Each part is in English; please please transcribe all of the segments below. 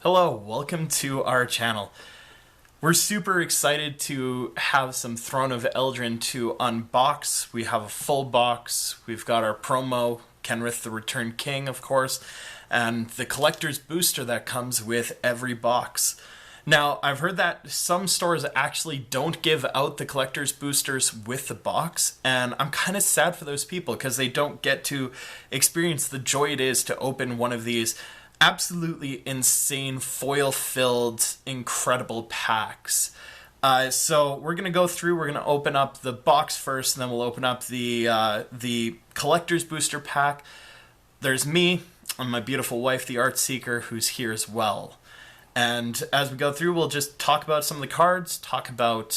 Hello, welcome to our channel. We're super excited to have some Throne of Eldraine to unbox. We have a full box. We've got our promo, Kenrith the Returned King, of course, and the collector's booster that comes with every box. Now, I've heard that some stores actually don't give out the collector's boosters with the box, and I'm kind of sad for those people because they don't get to experience the joy it is to open one of these absolutely insane foil-filled, incredible packs. So we're going to go through, we're going to open up the box first, and then we'll open up the collector's booster pack. There's me and my beautiful wife, the Art Seeker, who's here as well. And as we go through, we'll just talk about some of the cards, talk about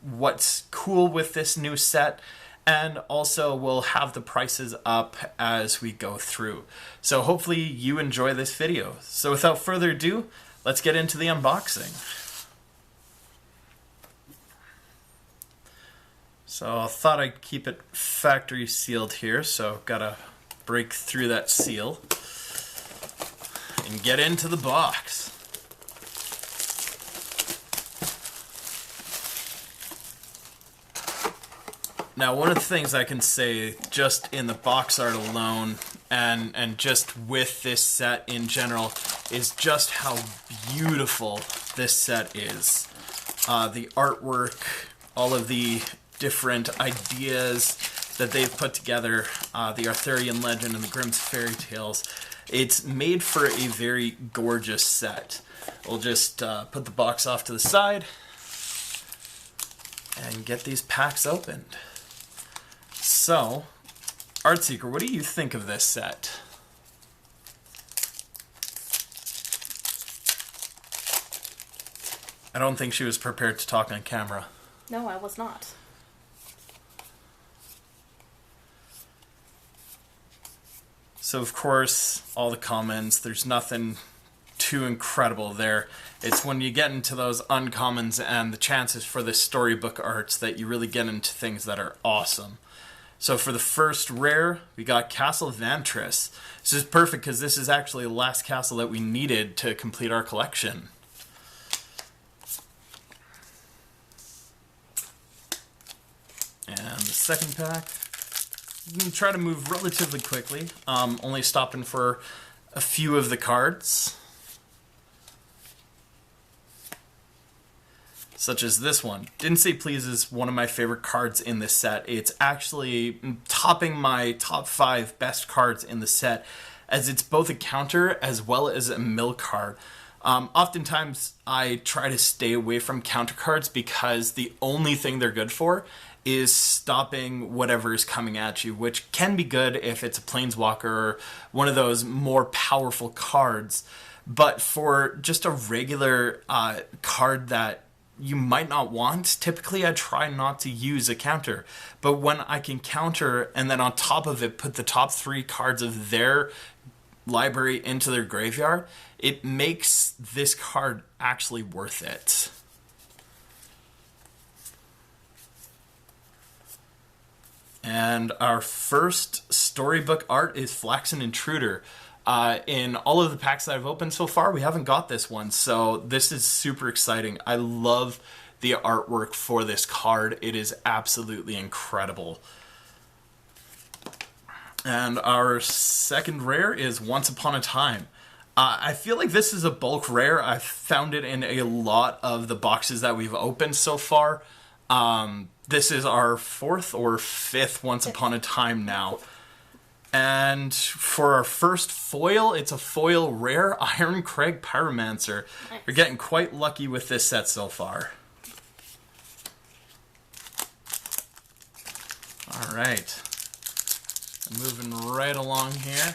what's cool with this new set, and also we'll have the prices up as we go through. So hopefully you enjoy this video. So without further ado, let's get into the unboxing. So I thought I'd keep it factory sealed here, so gotta break through that seal and get into the box. Now, one of the things I can say just in the box art alone and just with this set in general is just how beautiful this set is. The artwork, all of the different ideas that they've put together, the Arthurian legend and the Grimm's fairy tales. It's made for a very gorgeous set. We'll just put the box off to the side and get these packs opened. So, Artseeker, what do you think of this set? I don't think she was prepared to talk on camera. No, I was not. So, of course, all the comments, there's nothing too incredible there. It's when you get into those uncommons and the chances for the storybook arts that you really get into things that are awesome. So for the first rare, we got Castle Vantress. This is perfect because this is actually the last castle that we needed to complete our collection. And the second pack, you can try to move relatively quickly, only stopping for a few of the cards. Such as this one. Didn't Say Please is one of my favorite cards in this set. It's actually topping my top 5 best cards in the set, as it's both a counter as well as a mill card. Oftentimes I try to stay away from counter cards because the only thing they're good for is stopping whatever is coming at you, which can be good if it's a planeswalker or one of those more powerful cards. But for just a regular card that you might not want, typically I try not to use a counter. But when I can counter and then on top of it put the top 3 cards of their library into their graveyard, it makes this card actually worth it. And our first storybook art is Flaxen Intruder. In all of the packs that I've opened so far, we haven't got this one, so this is super exciting. I love the artwork for this card. It is absolutely incredible. And our second rare is Once Upon a Time. I feel like this is a bulk rare. I've found it in a lot of the boxes that we've opened so far. This is our 4th or 5th Once Upon a Time now. And for our first foil, it's a foil rare, Iron Craig Pyromancer. Nice. We're getting quite lucky with this set so far. Alright. Moving right along here.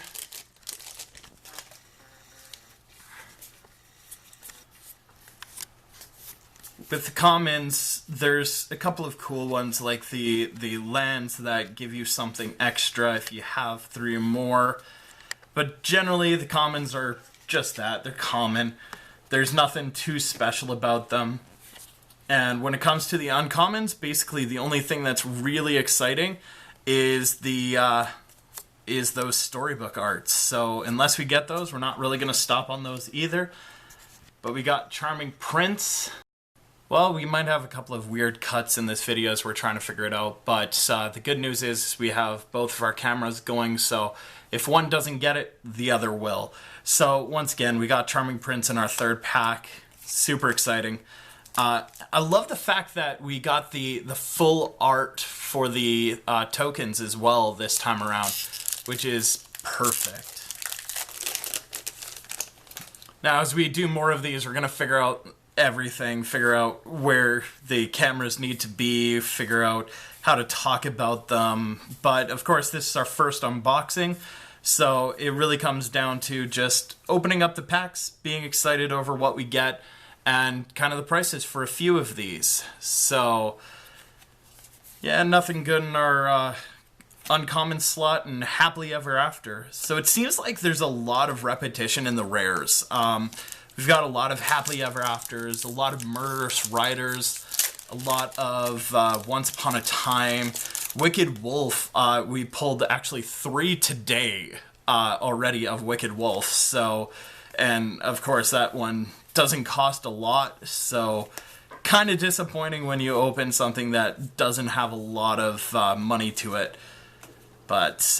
With the commons, there's a couple of cool ones, like the lands that give you something extra if you have 3 or more. But generally, the commons are just that. They're common. There's nothing too special about them. And when it comes to the uncommons, basically the only thing that's really exciting is those storybook arts. So unless we get those, we're not really going to stop on those either. But we got Charming Prince. Well, we might have a couple of weird cuts in this video as we're trying to figure it out, but the good news is we have both of our cameras going, so if one doesn't get it, the other will. So once again, we got Charming Prince in our third pack. Super exciting. I love the fact that we got the full art for the tokens as well this time around, which is perfect. Now, as we do more of these, we're going to figure out everything, figure out where the cameras need to be, figure out how to talk about them. But, of course, this is our first unboxing, so it really comes down to just opening up the packs, being excited over what we get, and kind of the prices for a few of these. So, yeah, nothing good in our uncommon slot and happily ever after. So it seems like there's a lot of repetition in the rares. We've got a lot of happily ever afters, a lot of murderous riders, a lot of once upon a time. Wicked Wolf, we pulled actually 3 today already of Wicked Wolf. So, and of course that one doesn't cost a lot, so kind of disappointing when you open something that doesn't have a lot of money to it. But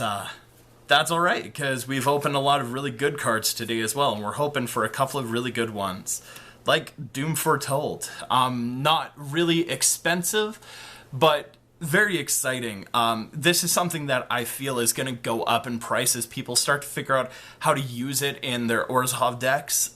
that's alright, because we've opened a lot of really good cards today as well, and we're hoping for a couple of really good ones. Like Doom Foretold. Not really expensive, but very exciting. This is something that I feel is going to go up in price as people start to figure out how to use it in their Orzhov decks.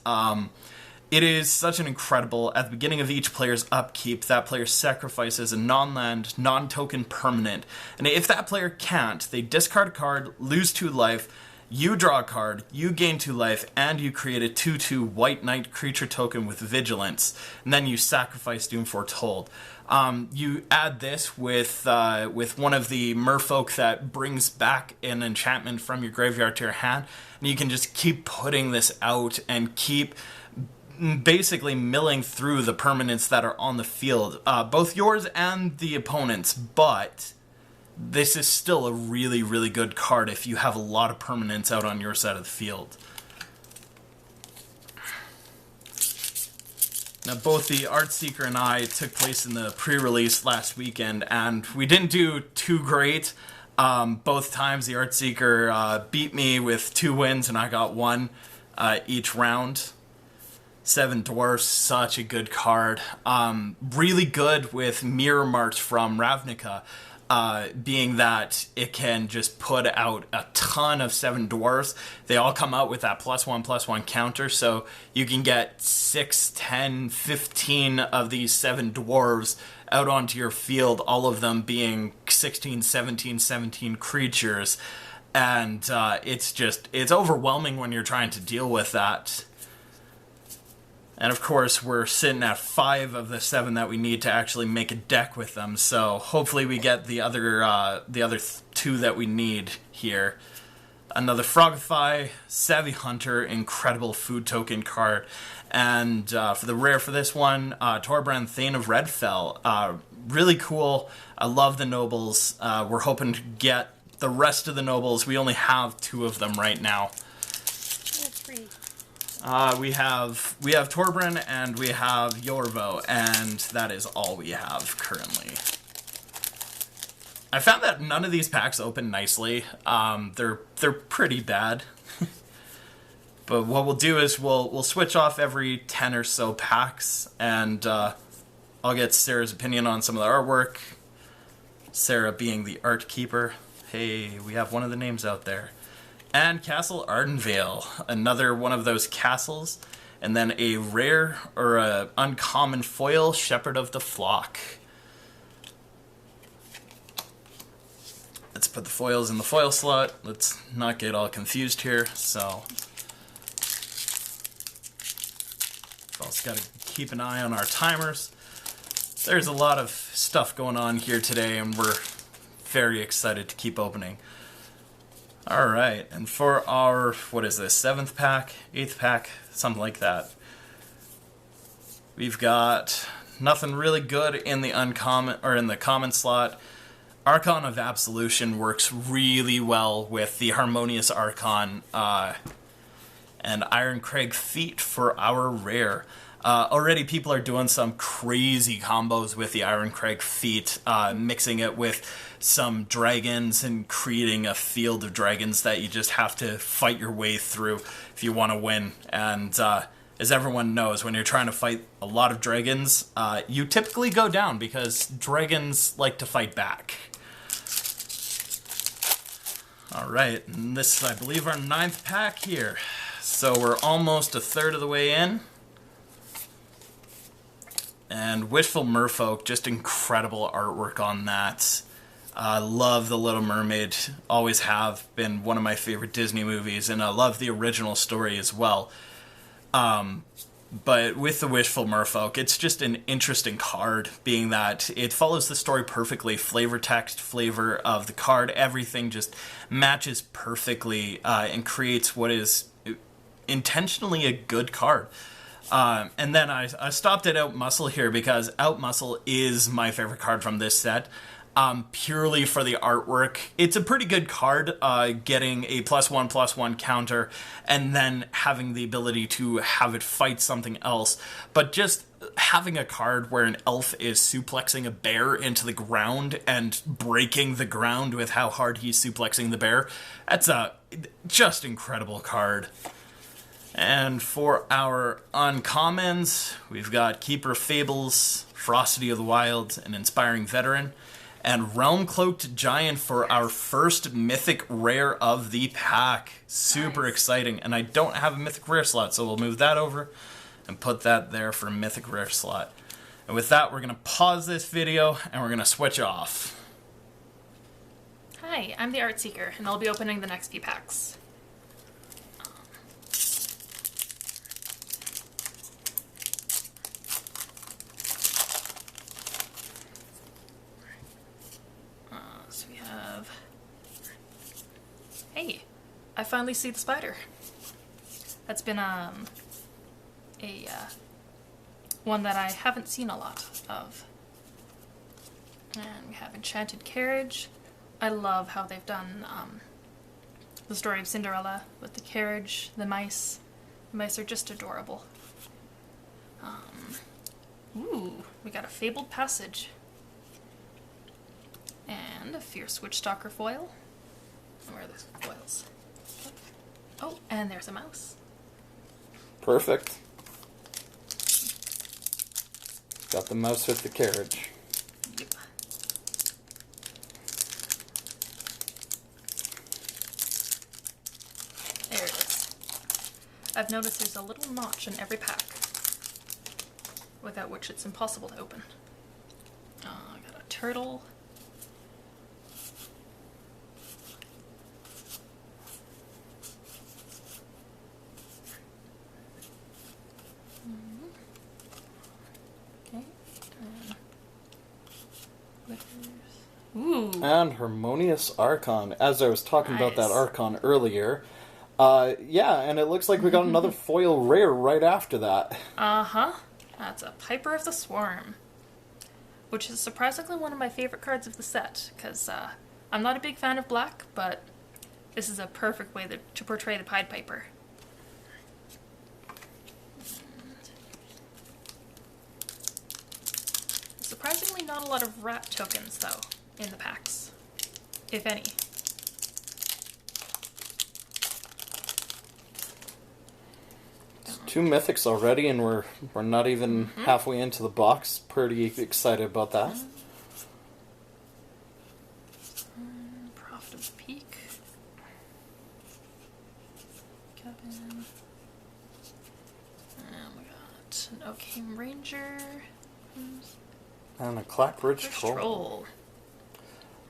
It is such an incredible, at the beginning of each player's upkeep, that player sacrifices a non-land, non-token permanent, and if that player can't, they discard a card, lose 2 life, you draw a card, you gain 2 life, and you create a 2/2 White Knight creature token with Vigilance, and then you sacrifice Doom Foretold. You add this with one of the merfolk that brings back an enchantment from your graveyard to your hand, and you can just keep putting this out and keep basically milling through the permanents that are on the field, both yours and the opponent's, but this is still a really, really good card if you have a lot of permanents out on your side of the field. Now, both the Art Seeker and I took place in the pre-release last weekend, and we didn't do too great. Both times the Art Seeker beat me with 2 wins, and I got 1 each round. 7 Dwarfs, such a good card. Really good with Mirror March from Ravnica, being that it can just put out a ton of 7 Dwarfs. They all come out with that +1/+1 counter, so you can get 6, 10, 15 of these 7 Dwarves out onto your field, all of them being 16, 17, 17 creatures. And it's overwhelming when you're trying to deal with that. And of course, we're sitting at 5 of the 7 that we need to actually make a deck with them. So hopefully we get the other 2 that we need here. Another Frogify, Savvy Hunter, incredible food token card. And for the rare for this one, Torbrand, Thane of Redfell. Really cool. I love the nobles. We're hoping to get the rest of the nobles. We only have 2 of them right now. That's great. We have Torbrand and we have Yorvo, and that is all we have currently. I found that none of these packs open nicely. They're pretty bad. But what we'll do is we'll switch off every 10 or so packs, and I'll get Sarah's opinion on some of the artwork. Sarah being the art keeper. Hey, we have one of the names out there. And Castle Ardenvale, another one of those castles. And then a rare or a uncommon foil, Shepherd of the Flock. Let's put the foils in the foil slot. Let's not get all confused here. So, also got to keep an eye on our timers. There's a lot of stuff going on here today, and we're very excited to keep opening. Alright, and for our, what is this, 7th pack, 8th pack, something like that. We've got nothing really good in the uncommon, or in the common slot. Archon of Absolution works really well with the Harmonious Archon, and and Iron Crag Feet for our rare. Already people are doing some crazy combos with the Iron Crag Feet, mixing it with some dragons and creating a field of dragons that you just have to fight your way through if you want to win. And as everyone knows, when you're trying to fight a lot of dragons, you typically go down because dragons like to fight back. Alright, and this is, I believe, our 9th pack here. So we're almost a third of the way in. And Wishful Merfolk, just incredible artwork on that. I love The Little Mermaid, always have been one of my favorite Disney movies, and I love the original story as well. But with the Wishful Merfolk, it's just an interesting card, being that it follows the story perfectly. Flavor text, flavor of the card, everything just matches perfectly and creates what is intentionally a good card. And then I stopped at Outmuscle here because Outmuscle is my favorite card from this set. Purely for the artwork. It's a pretty good card, getting a +1/+1 counter and then having the ability to have it fight something else. But just having a card where an elf is suplexing a bear into the ground and breaking the ground with how hard he's suplexing the bear, that's a just incredible card. And for our uncommons, we've got Keeper of Fables, Ferocity of the Wild, and Inspiring Veteran, and Realm Cloaked Giant for our first Mythic Rare of the pack. Super exciting. And I don't have a Mythic Rare slot, so we'll move that over and put that there for a Mythic Rare slot. And with that, we're going to pause this video, and we're going to switch off. Hi, I'm the Art Seeker, and I'll be opening the next few packs. Hey, I finally see the spider. That's been one that I haven't seen a lot of. And we have Enchanted Carriage. I love how they've done the story of Cinderella with the carriage, the mice. The mice are just adorable. Ooh, we got a Fabled Passage. And a Fierce Witchstalker foil. Where are the foils? Oh, and there's a mouse. Perfect. Got the mouse with the carriage. Yep. There it is. I've noticed there's a little notch in every pack, without which it's impossible to open. I got a turtle. Ooh. And Harmonious Archon. As I was talking about that Archon earlier, yeah, and it looks like we got another foil rare right after that. Uh-huh. That's a Piper of the Swarm, which is surprisingly one of my favorite cards of the set, because I'm not a big fan of black, but this is a perfect way to portray the Pied Piper. Surprisingly not a lot of rat tokens, though, in the packs, if any. It's 2 mythics already, and we're not even halfway into the box. Pretty excited about that. Prophet of the Peak. Cabin. And we got an Oakham Ranger. And a Clackbridge Troll. Troll.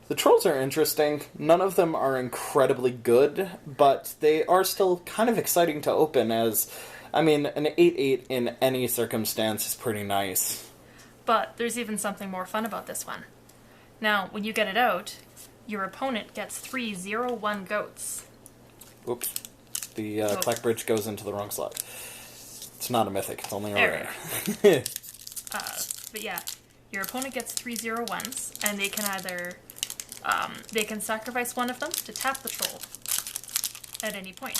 The trolls are interesting. None of them are incredibly good, but they are still kind of exciting to open as, I mean, an 8/8 in any circumstance is pretty nice. But there's even something more fun about this one. Now, when you get it out, your opponent gets 3 0/1 goats. Oops. The Clackbridge goes into the wrong slot. It's not a mythic, it's only a rare. But yeah, your opponent gets 3 0/1s, and they can either they can sacrifice one of them to tap the troll at any point.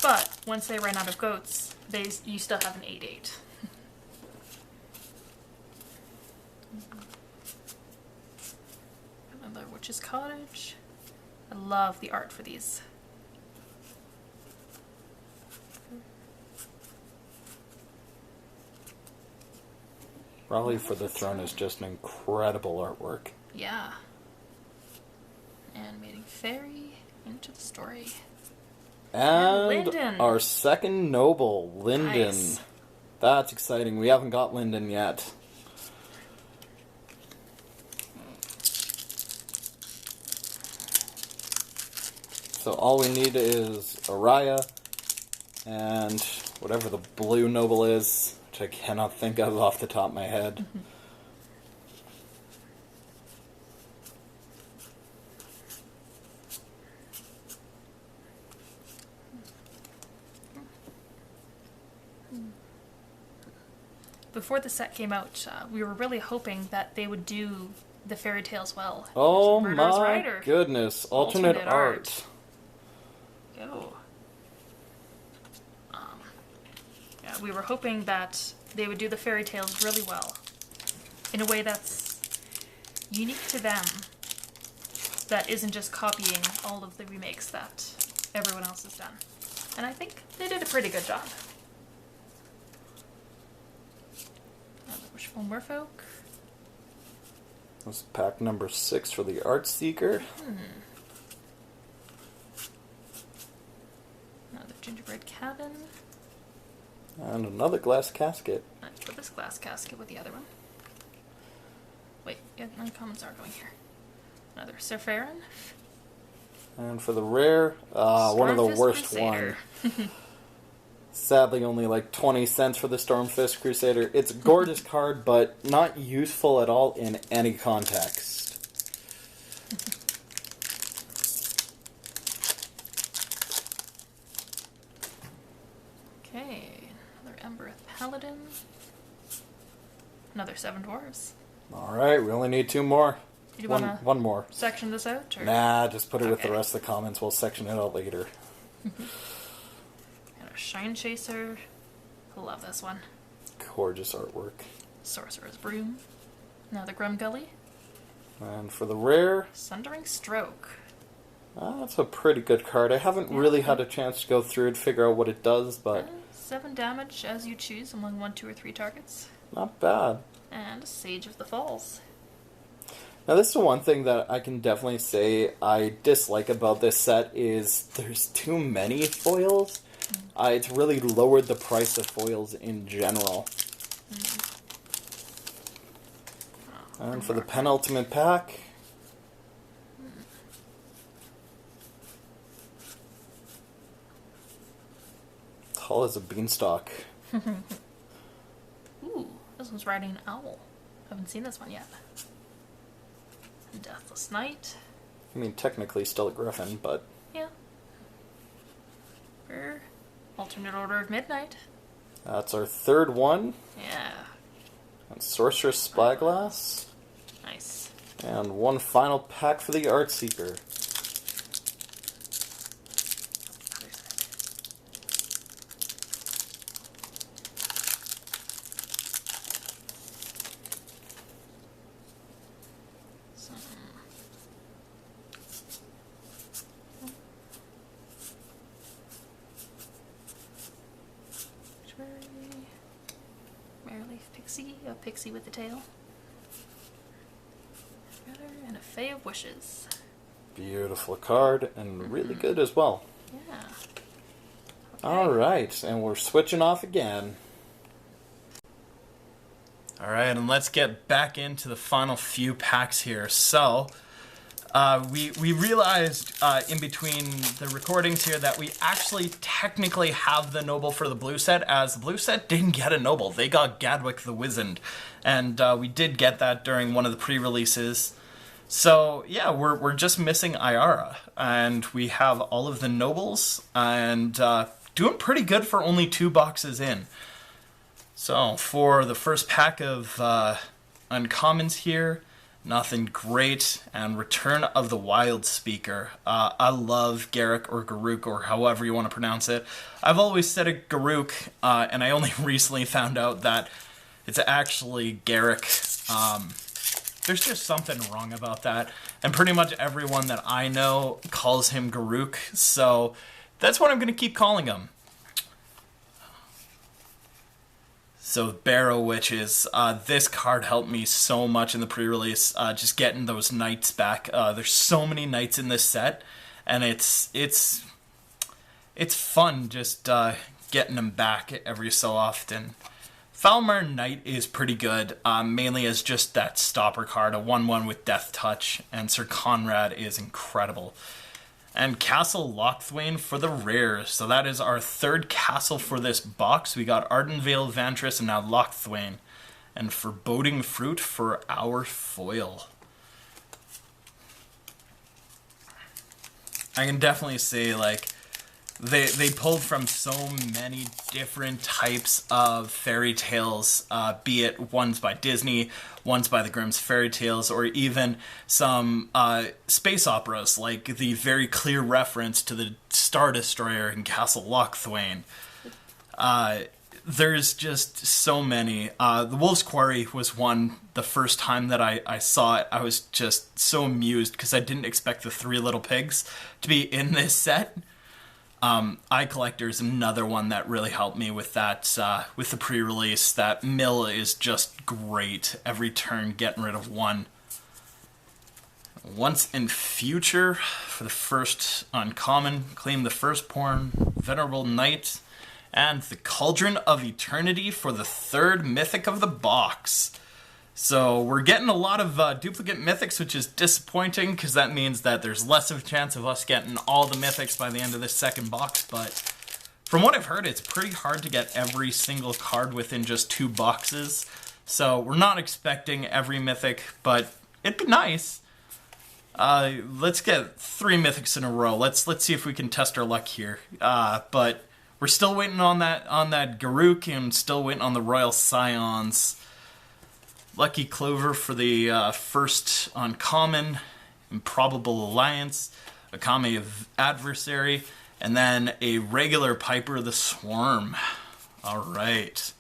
But once they ran out of goats, you still have an 8/8. Another Witch's Cottage. I love the art for these. Raleigh for the Throne is just an incredible artwork. Yeah. Animating fairy into the story. And Linden. our second noble, Linden. Nice. That's exciting. We haven't got Linden yet. So all we need is Araya and whatever the blue noble is, which I cannot think of off the top of my head. Before the set came out, we were really hoping that they would do the fairy tales well. Oh Murderous my Rider. goodness. Alternate art. Go. Yeah, we were hoping that they would do the fairy tales really well. In a way that's unique to them. That isn't just copying all of the remakes that everyone else has done. And I think they did a pretty good job. Wishful Merfolk. This is pack number 6 for the Art Seeker. Another gingerbread cabin. And another glass casket. Let's put this glass casket with the other one. Wait, yeah, uncommons are going here. Another Surfaron. And for the rare, one of the Stormfist worst Crusader. one. Sadly, only like 20 cents for the Stormfist Crusader. It's a gorgeous card, but not useful at all in any context. Okay, another Embereth Paladin. Another Seven Dwarves. Alright, we only need 2 more. Did you One, want to one more. section this out? Or? Nah, just put it with the Okay. rest of the comments. We'll section it out later. And a Shine Chaser. I love this one. Gorgeous artwork. Sorcerer's Broom. Another Grim Gully. And for the rare, Sundering Stroke. that's a pretty good card. I haven't really had a chance to go through and figure out what it does, but 7 damage as you choose among 1, 2, or 3 targets. not bad. And Sage of the Falls. Now, this is one thing that I can definitely say I dislike about this set is there's too many foils. It's really lowered the price of foils in general. And for the penultimate pack, tall as a beanstalk. Ooh, this one's riding an owl. Haven't seen this one yet. Deathless Knight. I mean, technically still a griffin, but Yeah. Alternate Order of Midnight. that's our third one. Yeah. And Sorceress Spyglass. Nice. And one final pack for the Art Seeker. Other side. Some Mereleaf Pixie, a pixie with a tail. And a Fae of Wishes. Beautiful card, and really good as well. Yeah. Alright, and we're switching off again. Alright, and let's get back into the final few packs here. So, we realized in between the recordings here that we actually technically have the noble for the blue set, as the blue set didn't get a noble. They got Gadwick the Wizened, and we did get that during one of the pre-releases. So, yeah, we're just missing Iara, and we have all of the nobles, and doing pretty good for only 2 boxes in. So, for the first pack of uncommons here, Nothing great. And Return of the Wild Speaker. I love Garruk or Garruk or however you want to pronounce it. I've always said it Garruk, and I only recently found out that it's actually Garruk. There's just something wrong about that. And pretty much everyone that I know calls him Garruk, so that's what I'm going to keep calling him. So Barrow Witches, this card helped me so much in the pre-release, just getting those knights back. There's so many knights in this set, and it's fun just getting them back every so often. Falmar Knight is pretty good, mainly as just that stopper card, a 1/1 with Death Touch, and Sir Conrad is incredible. And Castle Lochthwain for the rare. So that is our third castle for this box. We got Ardenvale, Vantress, and now Lochthwain. And Foreboding Fruit for our foil. I can definitely say, like, they pulled from so many different types of fairy tales, be it ones by Disney, ones by the Grimm's Fairy Tales, or even some space operas, like the very clear reference to the Star Destroyer in Castle Lochthwain. There's just so many. The Wolf's Quarry was one, the first time that I saw it, I was just so amused because I didn't expect the Three Little Pigs to be in this set. Eye Collector is another one that really helped me with that, with the pre-release. That mill is just great. Every turn, getting rid of one. Once in Future, for the first uncommon, claim the Firstborn, Venerable Knight, and the Cauldron of Eternity for the third mythic of the box. So we're getting a lot of duplicate mythics, which is disappointing because that means that there's less of a chance of us getting all the mythics by the end of this second box. But from what I've heard, it's pretty hard to get every single card within just 2 boxes. So we're not expecting every mythic, but it'd be nice. Let's get 3 mythics in a row. Let's see if we can test our luck here. But we're still waiting on that Garruk and still waiting on the Royal Scions. Lucky Clover for the first uncommon, Improbable Alliance, Akame of Adversary, and then a regular Piper of the Swarm. Alright.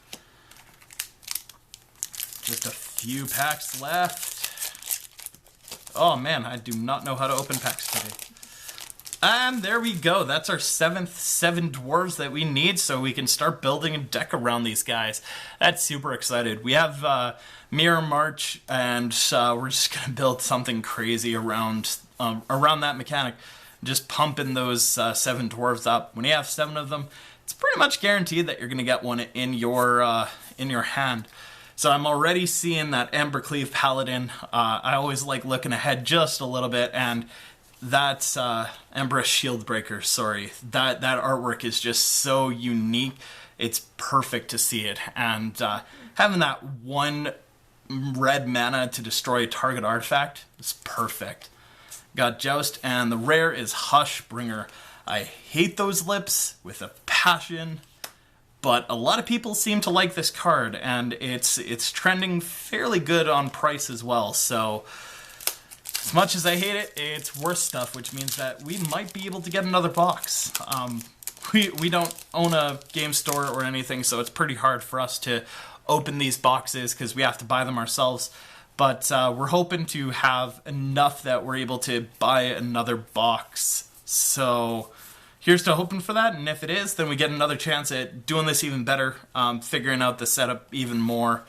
Just a few packs left. Oh man, I do not know how to open packs today. And there we go. That's our 7th 7 dwarves that we need so we can start building a deck around these guys. That's super excited. We have Mirror March, and we're just going to build something crazy around that mechanic. Just pumping those 7 dwarves up. When you have 7 of them, it's pretty much guaranteed that you're going to get one in your hand. So I'm already seeing that Embercleave Paladin. I always like looking ahead just a little bit, and that's Empress Shieldbreaker, sorry. That artwork is just so unique. It's perfect to see it. And having that 1 red mana to destroy a target artifact is perfect. Got Joust, and the rare is Hushbringer. I hate those lips with a passion, but a lot of people seem to like this card, and it's trending fairly good on price as well, so as much as I hate it, it's worth stuff, which means that we might be able to get another box. We don't own a game store or anything, so it's pretty hard for us to open these boxes because we have to buy them ourselves. But we're hoping to have enough that we're able to buy another box. So here's to hoping for that, and if it is, then we get another chance at doing this even better, figuring out the setup even more.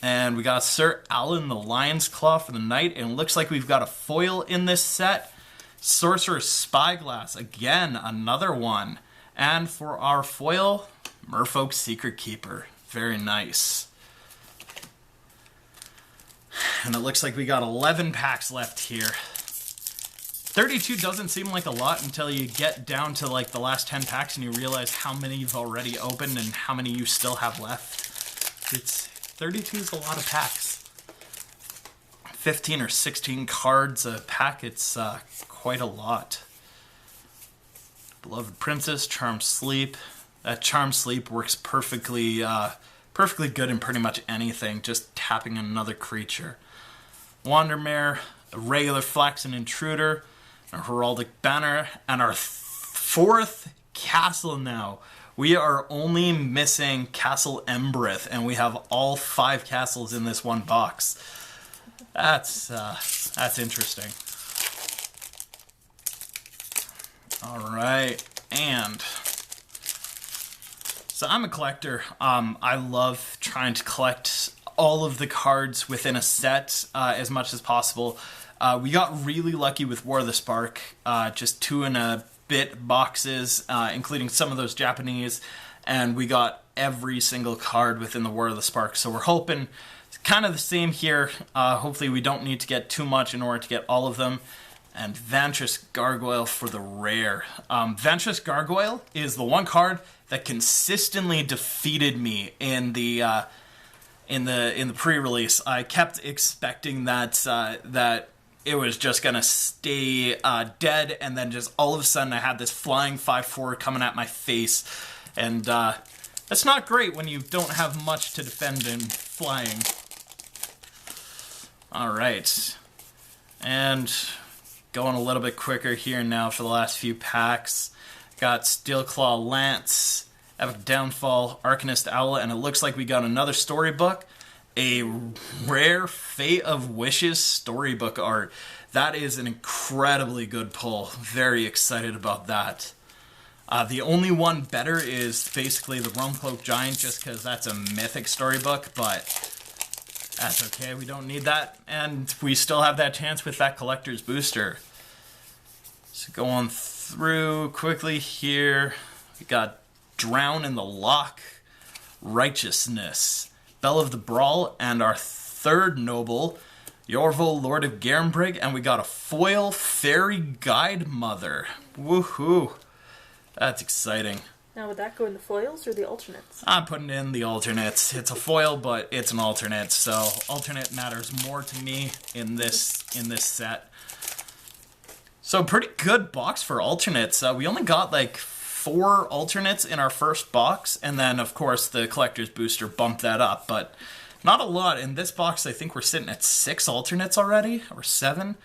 And we got Sir Alan the Lion's Claw for the Knight, and it looks like we've got a foil in this set. Sorcerer's Spyglass, again, another one. And for our foil, Merfolk's Secret Keeper. Very nice. And it looks like we got 11 packs left here. 32 doesn't seem like a lot until you get down to like the last 10 packs and you realize how many you've already opened and how many you still have left. 32 is a lot of packs. 15 or 16 cards a pack, it's quite a lot. Beloved Princess, Charmed Sleep. That Charmed Sleep works perfectly good in pretty much anything, just tapping another creature. Wandermare, a regular Flaxen Intruder, a Heraldic Banner, and our fourth castle now. We are only missing Castle Embrith, and we have all 5 castles in this one box. That's interesting. Alright, and so I'm a collector. I love trying to collect all of the cards within a set as much as possible. We got really lucky with War of the Spark, just 2 and a bit boxes, including some of those Japanese, and we got every single card within the War of the Spark. So we're hoping it's kind of the same here. Hopefully we don't need to get too much in order to get all of them. And Vantress Gargoyle for the rare. Vantress Gargoyle is the one card that consistently defeated me in the pre-release. I kept expecting that that it was just gonna stay dead, and then just all of a sudden I had this flying 5/4 coming at my face, and that's not great when you don't have much to defend in flying. All right, and going a little bit quicker here now for the last few packs. Got Steelclaw Lance, Epic Downfall, Arcanist Owl, and it looks like we got another storybook. A rare Fate of Wishes storybook art. That is an incredibly good pull. Very excited about that. The only one better is basically the Rumcloak Giant, just because that's a mythic storybook, but that's okay, we don't need that. And we still have that chance with that collector's booster. So going through quickly here. We got Drown in the Loch, Righteousness, Bell of the Brawl, and our third noble, Yorvo, Lord of Garenbrig, and we got a foil Fairy Guide Mother. Woohoo! That's exciting. Now, would that go in the foils or the alternates? I'm putting in the alternates. It's a foil, but it's an alternate, so alternate matters more to me in this set. So pretty good box for alternates. We only got like 4 alternates in our first box, and then of course the collector's booster bumped that up, but not a lot. In this box I think we're sitting at 6 alternates already, or 7.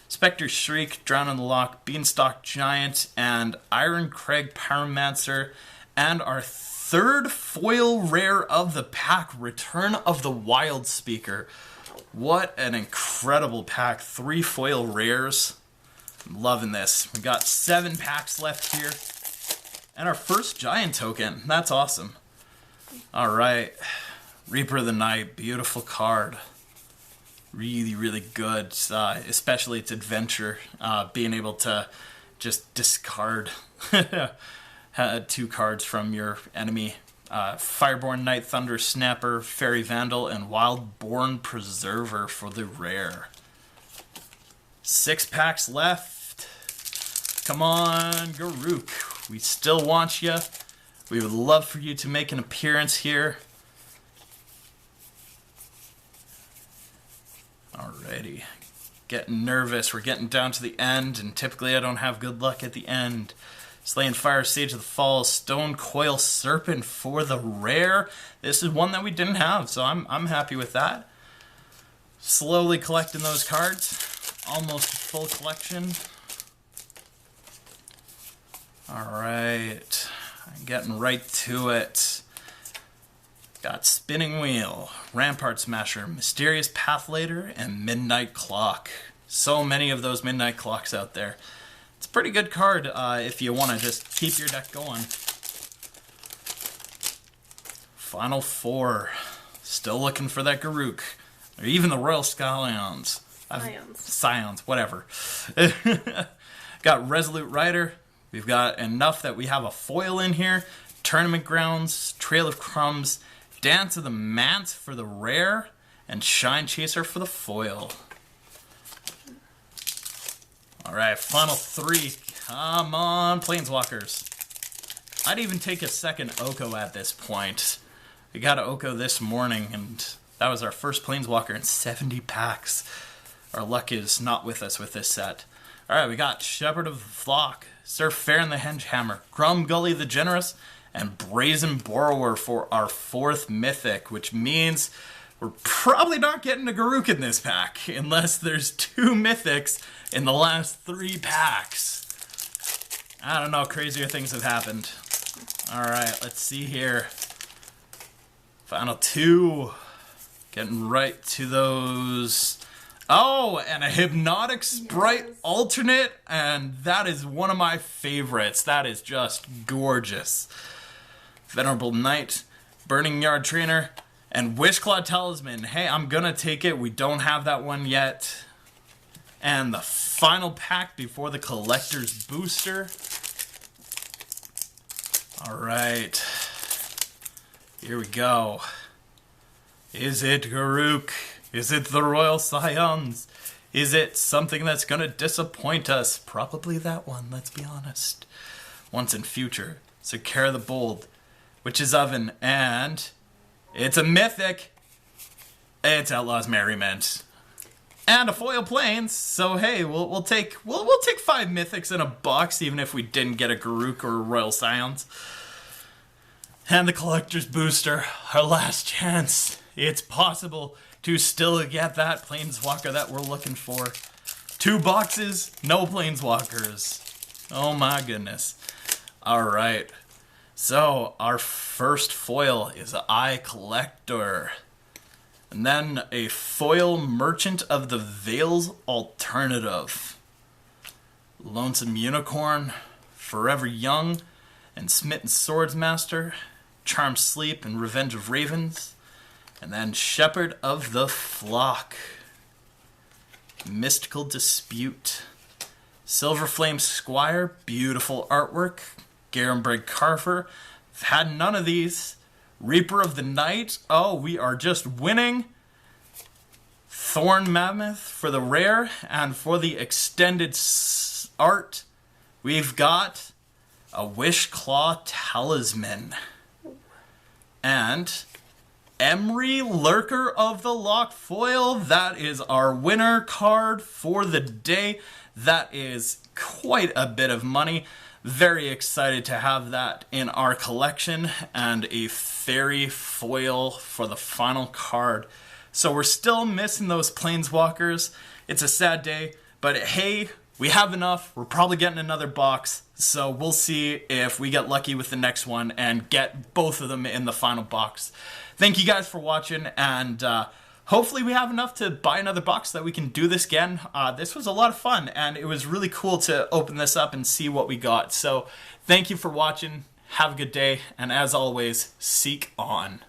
Spectre's Shriek, Drown in the Loch, Beanstalk Giant, and Iron Crag Pyromancer, and our third foil rare of the pack, Return of the Wild Speaker. What an incredible pack. 3 foil rares. I'm loving this. We got 7 packs left here. And our first giant token. That's awesome. Alright. Reaper of the Night. Beautiful card. Really, really good. Especially its adventure. Being able to just discard 2 cards from your enemy. Fireborn Night Thunder Snapper, Fairy Vandal, and Wildborn Preserver for the rare. 6 packs left. Come on, Garruk. We still want you. We would love for you to make an appearance here. Alrighty. Getting nervous. We're getting down to the end, and typically I don't have good luck at the end. Slaying Fire, Sage of the Fall, Stone Coil Serpent for the rare. This is one that we didn't have, so I'm happy with that. Slowly collecting those cards. Almost a full collection. Alright, I'm getting right to it. Got Spinning Wheel, Rampart Smasher, Mysterious Pathleader, and Midnight Clock. So many of those Midnight Clocks out there. It's a pretty good card if you want to just keep your deck going. Final 4. Still looking for that Garruk. Or even the Royal Scions. Scions, whatever. Got Resolute Rider. We've got enough that we have a foil in here. Tournament Grounds, Trail of Crumbs, Dance of the Manse for the rare, and Shine Chaser for the foil. Alright, final 3. Come on, Planeswalkers. I'd even take a second Oko at this point. We got an Oko this morning, and that was our first Planeswalker in 70 packs. Our luck is not with us with this set. Alright, we got Shepherd of the Flock, Sir Fair and the Hengehammer, Grum Gully the Generous, and Brazen Borrower for our 4th Mythic, which means we're probably not getting a Garruk in this pack unless there's 2 mythics in the last 3 packs. I don't know, crazier things have happened. Alright, let's see here. Final 2. Getting right to those. Oh, and a Hypnotic Sprite alternate, and that is one of my favorites. That is just gorgeous. Venerable Knight, Burning Yard Trainer, and Wishclaw Talisman. Hey, I'm gonna take it. We don't have that one yet. And the final pack before the collector's booster. Alright. Here we go. Is it Garruk? Is it the Royal Scions? Is it something that's gonna disappoint us? Probably that one, let's be honest. Once in Future, Sakara the Bold, Witch's Oven, and it's a mythic. It's Outlaw's Merriment. And a foil Plains, so hey, we'll take 5 mythics in a box, even if we didn't get a Garruk or a Royal Scions. And the collector's booster, our last chance. It's possible to still get that Planeswalker that we're looking for. 2 boxes, no Planeswalkers. Oh my goodness. Alright, so our first foil is Eye Collector. And then a foil Merchant of the Veils alternative. Lonesome Unicorn, Forever Young, and Smitten Swordsmaster, Charmed Sleep and Revenge of Ravens, and then Shepherd of the Flock, Mystical Dispute, Silverflame Squire, beautiful artwork, Garenbrig Carver, I've had none of these, Reaper of the Night, oh, we are just winning, Thorn Mammoth for the rare, and for the extended art, we've got a Wishclaw Talisman. And Emery, Lurker of the Lock foil. That is our winner card for the day. That is quite a bit of money. Very excited to have that in our collection. And a fairy foil for the final card. So we're still missing those Planeswalkers. It's a sad day, but hey, we have enough. We're probably getting another box, so we'll see if we get lucky with the next one and get both of them in the final box. Thank you guys for watching, and hopefully we have enough to buy another box so that we can do this again. This was a lot of fun, and it was really cool to open this up and see what we got. So thank you for watching. Have a good day, and as always, seek on.